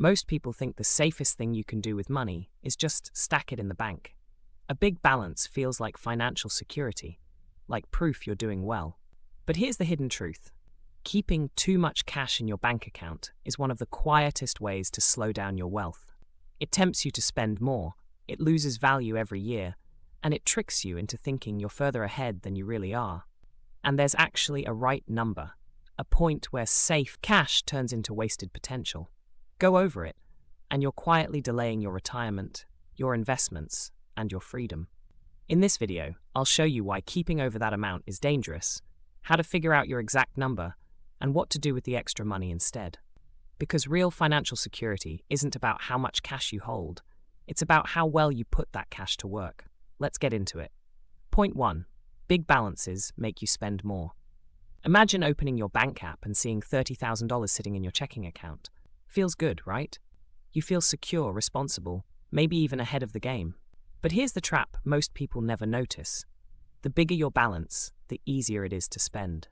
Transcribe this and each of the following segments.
Most people think the safest thing you can do with money is just stack it in the bank. A big balance feels like financial security, like proof you're doing well. But here's the hidden truth. Keeping too much cash in your bank account is one of the quietest ways to slow down your wealth. It tempts you to spend more, it loses value every year, and it tricks you into thinking you're further ahead than you really are. And there's actually a right number, a point where safe cash turns into wasted potential. Go over it, and you're quietly delaying your retirement, your investments, and your freedom. In this video, I'll show you why keeping over that amount is dangerous, how to figure out your exact number, and what to do with the extra money instead. Because real financial security isn't about how much cash you hold, it's about how well you put that cash to work. Let's get into it. Point 1. Big balances make you spend more. Imagine opening your bank app and seeing $30,000 sitting in your checking account. Feels good, right? You feel secure, responsible, maybe even ahead of the game. But here's the trap most people never notice. The bigger your balance, the easier it is to spend.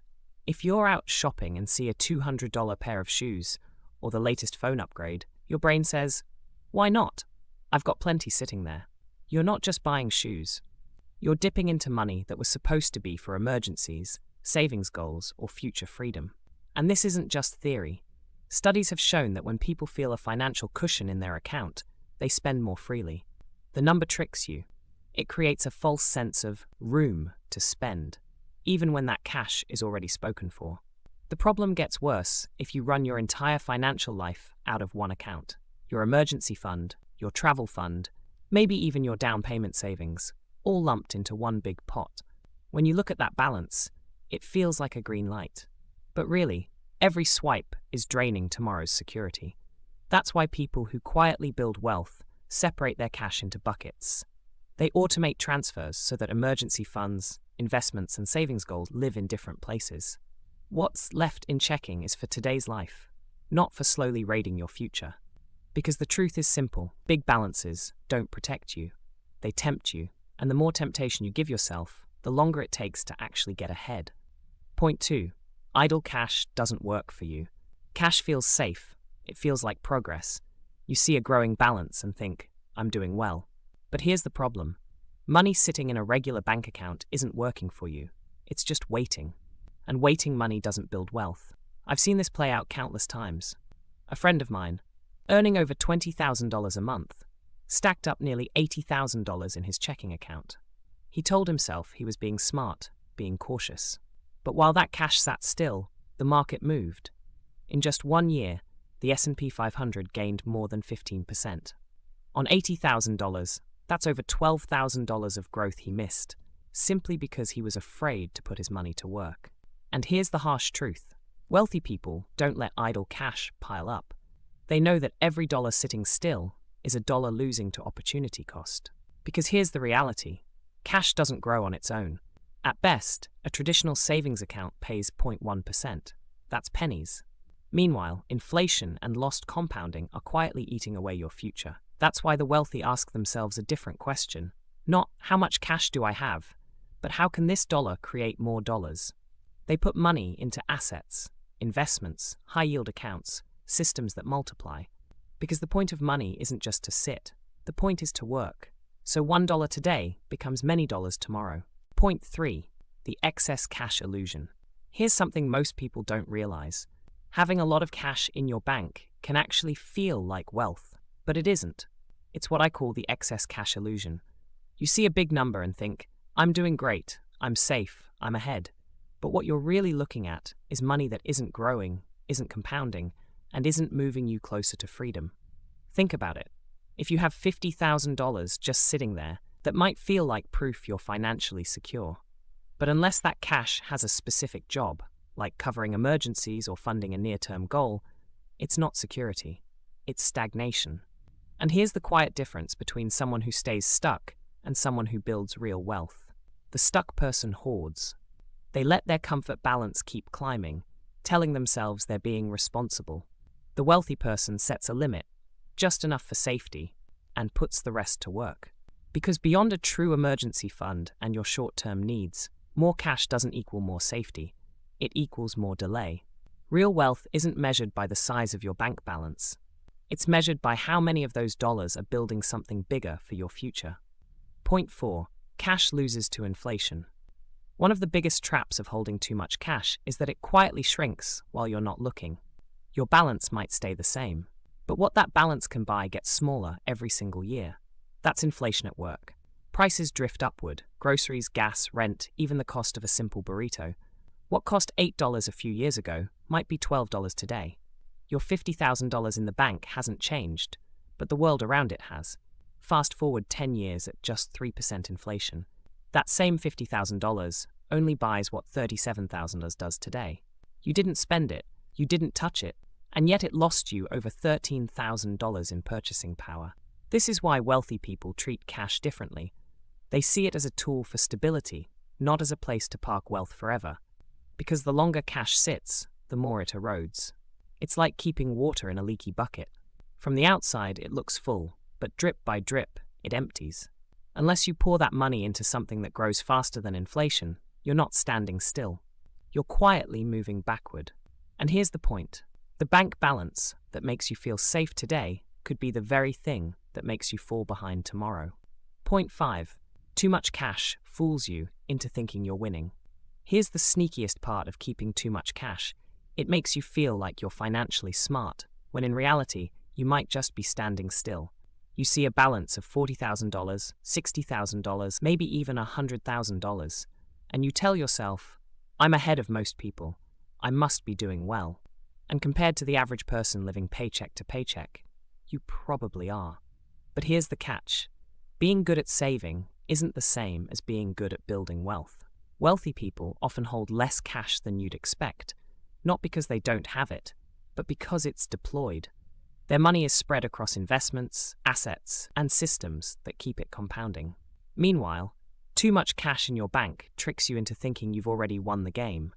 If you're out shopping and see a $200 pair of shoes or the latest phone upgrade, your brain says, "Why not? I've got plenty sitting there." You're not just buying shoes. You're dipping into money that was supposed to be for emergencies, savings goals, or future freedom. And this isn't just theory. Studies have shown that when people feel a financial cushion in their account, they spend more freely. The number tricks you. It creates a false sense of room to spend, even when that cash is already spoken for. The problem gets worse if you run your entire financial life out of one account. Your emergency fund, your travel fund, maybe even your down payment savings, all lumped into one big pot. When you look at that balance, it feels like a green light. But really, every swipe is draining tomorrow's security. That's why people who quietly build wealth separate their cash into buckets. They automate transfers so that emergency funds, investments, and savings goals live in different places. What's left in checking is for today's life, not for slowly raiding your future. Because the truth is simple, big balances don't protect you. They tempt you, and the more temptation you give yourself, the longer it takes to actually get ahead. Point 2. Idle cash doesn't work for you. Cash feels safe. It feels like progress. You see a growing balance and think, "I'm doing well." But here's the problem. Money sitting in a regular bank account isn't working for you. It's just waiting. And waiting money doesn't build wealth. I've seen this play out countless times. A friend of mine, earning over $20,000 a month, stacked up nearly $80,000 in his checking account. He told himself he was being smart, being cautious. But while that cash sat still, the market moved. In just 1 year, the S&P 500 gained more than 15%. On $80,000, that's over $12,000 of growth he missed, simply because he was afraid to put his money to work. And here's the harsh truth. Wealthy people don't let idle cash pile up. They know that every dollar sitting still is a dollar losing to opportunity cost. Because here's the reality. Cash doesn't grow on its own. At best, a traditional savings account pays 0.1%. That's pennies. Meanwhile, inflation and lost compounding are quietly eating away your future. That's why the wealthy ask themselves a different question. Not, how much cash do I have? But how can this dollar create more dollars? They put money into assets, investments, high-yield accounts, systems that multiply. Because the point of money isn't just to sit. The point is to work. So $1 today becomes many dollars tomorrow. Point 3. The excess cash illusion. Here's something most people don't realize. Having a lot of cash in your bank can actually feel like wealth, but it isn't. It's what I call the excess cash illusion. You see a big number and think, "I'm doing great, I'm safe, I'm ahead." But what you're really looking at is money that isn't growing, isn't compounding, and isn't moving you closer to freedom. Think about it. If you have $50,000 just sitting there, that might feel like proof you're financially secure. But unless that cash has a specific job, like covering emergencies or funding a near-term goal, it's not security. It's stagnation. And here's the quiet difference between someone who stays stuck and someone who builds real wealth. The stuck person hoards. They let their comfort balance keep climbing, telling themselves they're being responsible. The wealthy person sets a limit, just enough for safety, and puts the rest to work. Because beyond a true emergency fund and your short-term needs, more cash doesn't equal more safety. It equals more delay. Real wealth isn't measured by the size of your bank balance. It's measured by how many of those dollars are building something bigger for your future. Point 4. Cash loses to inflation. One of the biggest traps of holding too much cash is that it quietly shrinks while you're not looking. Your balance might stay the same, but what that balance can buy gets smaller every single year. That's inflation at work. Prices drift upward: groceries, gas, rent, even the cost of a simple burrito. What cost $8 a few years ago might be $12 today. Your $50,000 in the bank hasn't changed, but the world around it has. Fast forward 10 years at just 3% inflation. That same $50,000 only buys what $37,000 does today. You didn't spend it, you didn't touch it, and yet it lost you over $13,000 in purchasing power. This is why wealthy people treat cash differently. They see it as a tool for stability, not as a place to park wealth forever. Because the longer cash sits, the more it erodes. It's like keeping water in a leaky bucket. From the outside, it looks full, but drip by drip, it empties. Unless you pour that money into something that grows faster than inflation, you're not standing still. You're quietly moving backward. And here's the point. The bank balance that makes you feel safe today could be the very thing that makes you fall behind tomorrow. Point 5. Too much cash fools you into thinking you're winning. Here's the sneakiest part of keeping too much cash. It makes you feel like you're financially smart, when in reality, you might just be standing still. You see a balance of $40,000, $60,000, maybe even $100,000, and you tell yourself, I'm ahead of most people. I must be doing well. And compared to the average person living paycheck to paycheck, you probably are. But here's the catch. Being good at saving isn't the same as being good at building wealth. Wealthy people often hold less cash than you'd expect, not because they don't have it, but because it's deployed. Their money is spread across investments, assets, and systems that keep it compounding. Meanwhile, too much cash in your bank tricks you into thinking you've already won the game.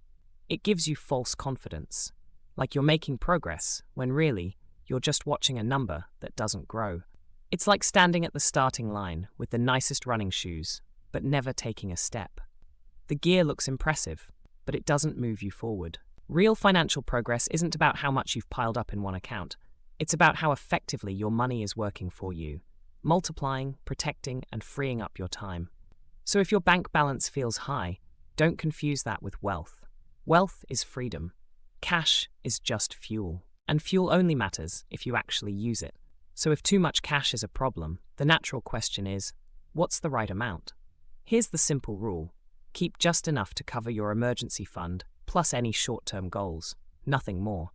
It gives you false confidence, like you're making progress, when really, you're just watching a number that doesn't grow. It's like standing at the starting line with the nicest running shoes, but never taking a step. The gear looks impressive, but it doesn't move you forward. Real financial progress isn't about how much you've piled up in one account. It's about how effectively your money is working for you, multiplying, protecting, and freeing up your time. So if your bank balance feels high, don't confuse that with wealth. Wealth is freedom. Cash is just fuel. And fuel only matters if you actually use it. So if too much cash is a problem, the natural question is, what's the right amount? Here's the simple rule. Keep just enough to cover your emergency fund, plus any short-term goals. Nothing more.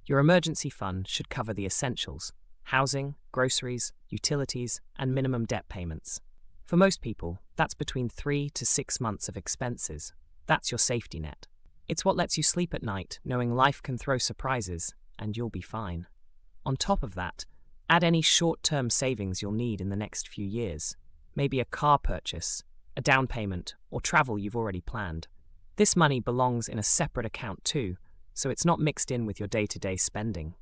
Your emergency fund should cover the essentials: housing, groceries, utilities, and minimum debt payments. For most people, that's between 3 to 6 months of expenses. That's your safety net. It's what lets you sleep at night, knowing life can throw surprises, and you'll be fine. On top of that, add any short-term savings you'll need in the next few years. Maybe a car purchase, a down payment, or travel you've already planned. This money belongs in a separate account too, so it's not mixed in with your day-to-day spending.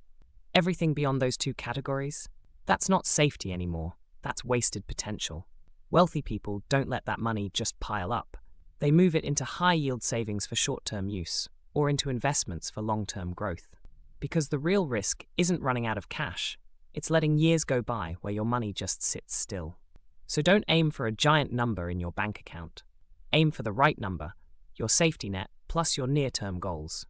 Everything beyond those two categories? That's not safety anymore. That's wasted potential. Wealthy people don't let that money just pile up. They move it into high-yield savings for short-term use, or into investments for long-term growth. Because the real risk isn't running out of cash. It's letting years go by where your money just sits still. So don't aim for a giant number in your bank account. Aim for the right number, your safety net plus your near-term goals.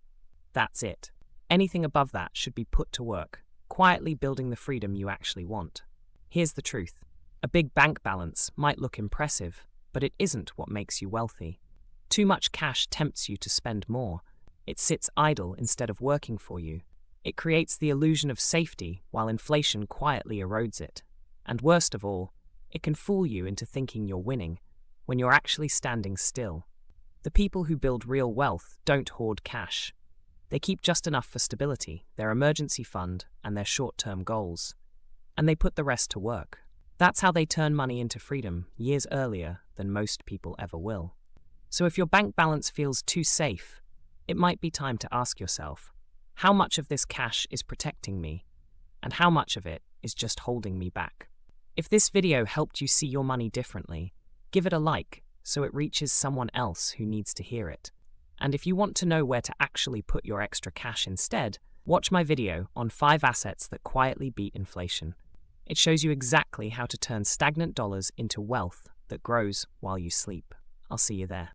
That's it. Anything above that should be put to work, quietly building the freedom you actually want. Here's the truth. A big bank balance might look impressive, but it isn't what makes you wealthy. Too much cash tempts you to spend more. It sits idle instead of working for you. It creates the illusion of safety while inflation quietly erodes it. And worst of all, it can fool you into thinking you're winning when you're actually standing still. The people who build real wealth don't hoard cash. They keep just enough for stability, their emergency fund, and their short-term goals. And they put the rest to work. That's how they turn money into freedom years earlier than most people ever will. So if your bank balance feels too safe, it might be time to ask yourself, how much of this cash is protecting me, and how much of it is just holding me back? If this video helped you see your money differently, give it a like so it reaches someone else who needs to hear it. And if you want to know where to actually put your extra cash instead, Watch my video on 5 assets that quietly beat inflation. It shows you exactly how to turn stagnant dollars into wealth that grows while you sleep. I'll see you there.